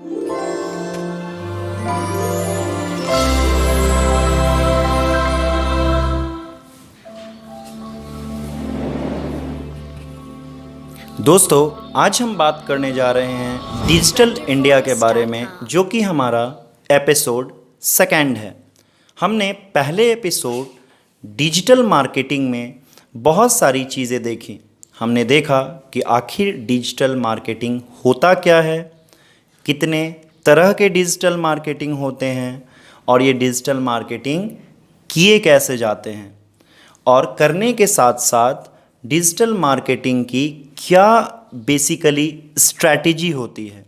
दोस्तों, आज हम बात करने जा रहे हैं डिजिटल इंडिया के बारे में, जो कि हमारा एपिसोड सेकंड है। हमने पहले एपिसोड डिजिटल मार्केटिंग में बहुत सारी चीज़ें देखी। हमने देखा कि आखिर डिजिटल मार्केटिंग होता क्या है, कितने तरह के डिजिटल मार्केटिंग होते हैं और ये डिजिटल मार्केटिंग किए कैसे जाते हैं, और करने के साथ साथ डिजिटल मार्केटिंग की क्या बेसिकली स्ट्रैटेजी होती है।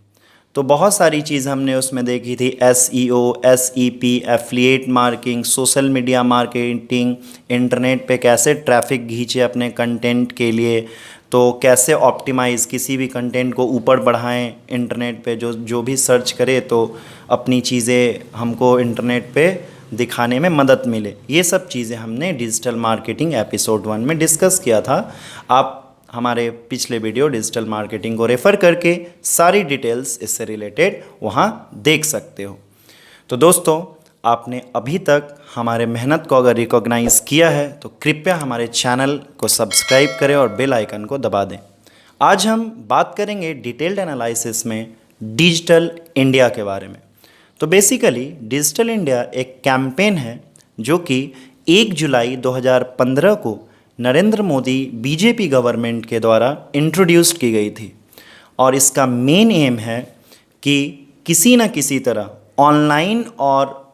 तो बहुत सारी चीज़ हमने उसमें देखी थी, SEO, SEP, affiliate marketing, social media marketing, internet पे कैसे ट्रैफिक खींचे अपने कंटेंट के लिए, तो कैसे ऑप्टिमाइज़ किसी भी कंटेंट को ऊपर बढ़ाएं इंटरनेट पे, जो भी सर्च करे तो अपनी चीज़ें हमको इंटरनेट पे दिखाने में मदद मिले। ये सब चीज़ें हमने डिजिटल मार्केटिंग एपिसोड 1 में डिस्कस किया था। आप हमारे पिछले वीडियो डिजिटल मार्केटिंग को रेफ़र करके सारी डिटेल्स इससे रिलेटेड वहाँ देख सकते हो। तो दोस्तों, आपने अभी तक हमारे मेहनत को अगर रिकॉग्नाइज़ किया है तो कृपया हमारे चैनल को सब्सक्राइब करें और बेल आइकन को दबा दें। आज हम बात करेंगे डिटेल्ड एनालिसिस में डिजिटल इंडिया के बारे में। तो बेसिकली डिजिटल इंडिया एक कैंपेन है जो कि 1 जुलाई 2015 को नरेंद्र मोदी बीजेपी गवर्नमेंट के द्वारा इंट्रोड्यूस की गई थी, और इसका मेन एम है कि किसी न किसी तरह ऑनलाइन और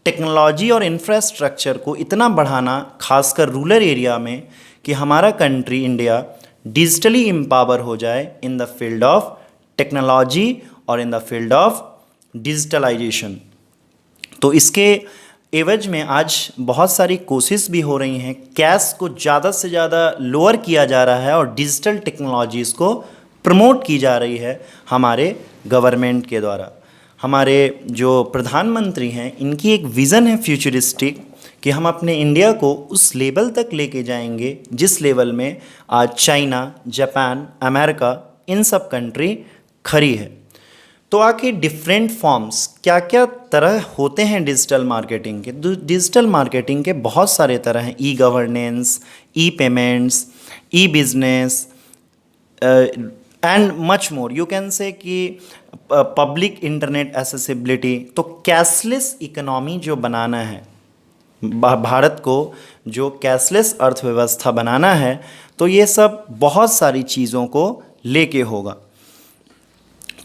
टेक्नोलॉजी और इंफ्रास्ट्रक्चर को इतना बढ़ाना, खासकर रूरल एरिया में, कि हमारा कंट्री इंडिया डिजिटली एम्पावर हो जाए in the field of technology और in the field of digitalisation. तो इसके एवज में आज बहुत सारी कोशिश भी हो रही हैं, कैश को ज़्यादा से ज़्यादा लोअर किया जा रहा है और डिजिटल टेक्नोलॉजीज़ को प्रमोट की जा रही है हमारे गवर्नमेंट के द्वारा। हमारे जो प्रधानमंत्री हैं, इनकी एक विज़न है फ्यूचरिस्टिक, कि हम अपने इंडिया को उस लेवल तक लेके जाएंगे जिस लेवल में आज चाइना, जापान, अमेरिका, इन सब कंट्री खड़ी है। तो आखिर डिफरेंट फॉर्म्स क्या क्या तरह होते हैं डिजिटल मार्केटिंग के। डिजिटल मार्केटिंग के बहुत सारे तरह हैं, e governance, E payments, E business and much more. You can say कि पब्लिक इंटरनेट एसेसिबिलिटी। तो कैशलेस इकोनॉमी जो बनाना है, भारत को जो कैशलेस अर्थव्यवस्था बनाना है, तो ये सब बहुत सारी चीज़ों को लेके होगा।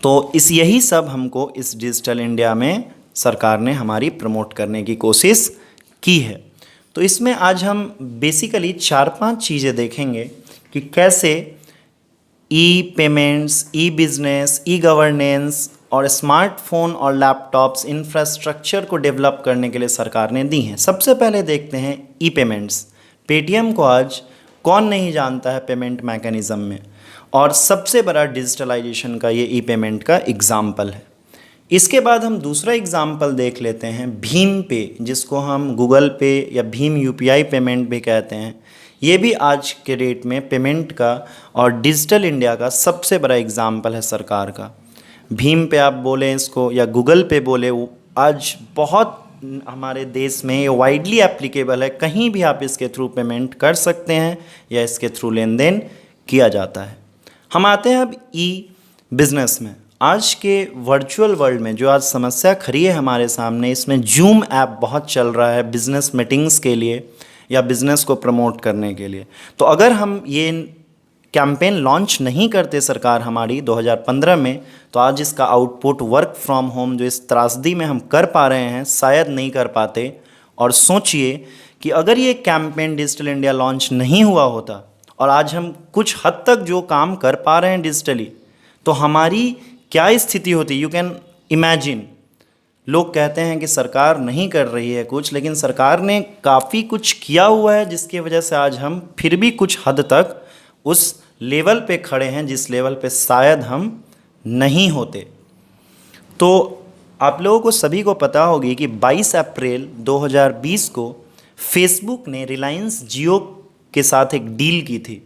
तो यही सब हमको इस डिजिटल इंडिया में सरकार ने हमारी प्रमोट करने की कोशिश की है। तो इसमें आज हम बेसिकली 4-5 चीज़ें देखेंगे कि कैसे ई पेमेंट्स, ई बिजनेस, ई गवर्नेंस और स्मार्टफोन और लैपटॉप्स इंफ्रास्ट्रक्चर को डेवलप करने के लिए सरकार ने दी हैं। सबसे पहले देखते हैं ई पेमेंट्स। पेटीएम को आज कौन नहीं जानता है पेमेंट मैकेनिज़्म में, और सबसे बड़ा डिजिटलाइजेशन का ये ई पेमेंट का एग्ज़ाम्पल है। इसके बाद हम दूसरा एग्ज़ाम्पल देख लेते हैं भीम पे, जिसको हम गूगल पे या भीम UPI पेमेंट भी कहते हैं। ये भी आज के डेट में पेमेंट का और डिजिटल इंडिया का सबसे बड़ा एग्ज़ाम्पल है सरकार का। भीम पे आप बोलें इसको या गूगल पे बोले, आज बहुत हमारे देश में ये वाइडली एप्लीकेबल है। कहीं भी आप इसके थ्रू पेमेंट कर सकते हैं या इसके थ्रू लेन देन किया जाता है। हम आते हैं अब ई बिज़नेस में। आज के वर्चुअल वर्ल्ड में जो आज समस्या खड़ी है हमारे सामने, इसमें जूम ऐप बहुत चल रहा है बिज़नेस मीटिंग्स के लिए या बिज़नेस को प्रमोट करने के लिए। तो अगर हम ये कैंपेन लॉन्च नहीं करते सरकार हमारी 2015 में, तो आज इसका आउटपुट वर्क फ्रॉम होम जो इस त्रासदी में हम कर पा रहे हैं, शायद नहीं कर पाते। और सोचिए कि अगर ये कैंपेन डिजिटल इंडिया लॉन्च नहीं हुआ होता और आज हम कुछ हद तक जो काम कर पा रहे हैं डिजिटली, तो हमारी क्या स्थिति होती। You can imagine. लोग कहते हैं कि सरकार नहीं कर रही है कुछ, लेकिन सरकार ने काफ़ी कुछ किया हुआ है, जिसकी वजह से आज हम फिर भी कुछ हद तक उस लेवल पे खड़े हैं जिस लेवल पे शायद हम नहीं होते। तो आप लोगों को सभी को पता होगी कि 22 अप्रैल 2020 को फेसबुक ने रिलायंस जियो के साथ एक डील की थी।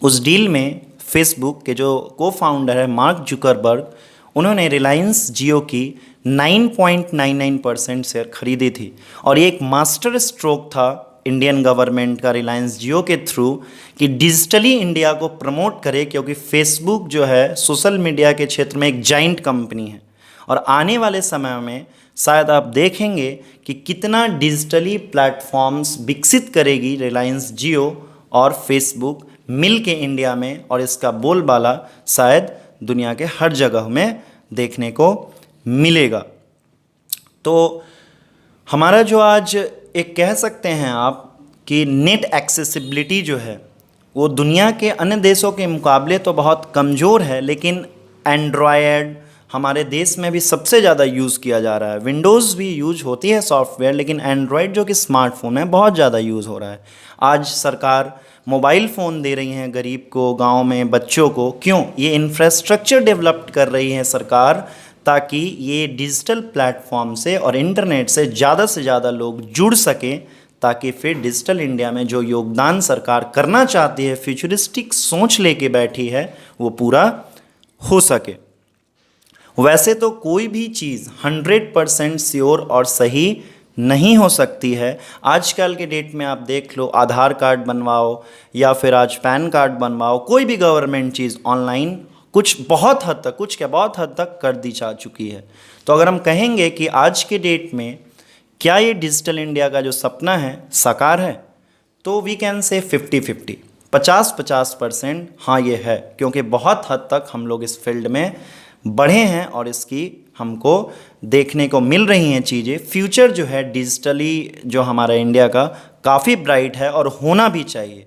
उस डील में फेसबुक के जो को फाउंडर है मार्क जुकरबर्ग, उन्होंने रिलायंस जियो की 9.99% शेयर खरीदी थी और ये एक मास्टर स्ट्रोक था इंडियन गवर्नमेंट का रिलायंस जियो के थ्रू कि डिजिटली इंडिया को प्रमोट करे, क्योंकि फेसबुक जो है सोशल मीडिया के क्षेत्र में एक जाइंट कंपनी है और आने वाले समय में शायद आप देखेंगे कि कितना डिजिटली प्लेटफॉर्म्स विकसित करेगी रिलायंस जियो और फेसबुक मिल के इंडिया में, और इसका बोलबाला शायद दुनिया के हर जगह में देखने को मिलेगा। तो हमारा जो आज एक कह सकते हैं आप कि नेट एक्सेसिबिलिटी जो है वो दुनिया के अन्य देशों के मुकाबले तो बहुत कमज़ोर है, लेकिन एंड्रॉयड हमारे देश में भी सबसे ज़्यादा यूज़ किया जा रहा है। विंडोज़ भी यूज होती है सॉफ्टवेयर, लेकिन एंड्रॉयड जो कि स्मार्टफोन है बहुत ज़्यादा यूज़ हो रहा है। आज सरकार मोबाइल फ़ोन दे रही हैं गरीब को, गांव में बच्चों को। क्यों? ये इंफ्रास्ट्रक्चर डेवलप कर रही है सरकार, ताकि ये डिजिटल प्लेटफॉर्म से और इंटरनेट से ज़्यादा लोग जुड़ सकें, ताकि फिर डिजिटल इंडिया में जो योगदान सरकार करना चाहती है, फ्यूचरिस्टिक सोच लेके बैठी है, वो पूरा हो सके। वैसे तो कोई भी चीज़ 100% श्योर और सही नहीं हो सकती है। आजकल के डेट में आप देख लो, आधार कार्ड बनवाओ या फिर आज पैन कार्ड बनवाओ, कोई भी गवर्नमेंट चीज़ ऑनलाइन कुछ बहुत हद तक, कुछ क्या बहुत हद तक कर दी जा चुकी है। तो अगर हम कहेंगे कि आज के डेट में क्या ये डिजिटल इंडिया का जो सपना है साकार है, तो वी कैन से 50-50, 50-50% हाँ ये है, क्योंकि बहुत हद तक हम लोग इस फील्ड में बढ़े हैं और इसकी हमको देखने को मिल रही हैं चीज़ें। फ्यूचर जो है डिजिटली जो हमारा इंडिया का काफ़ी ब्राइट है और होना भी चाहिए।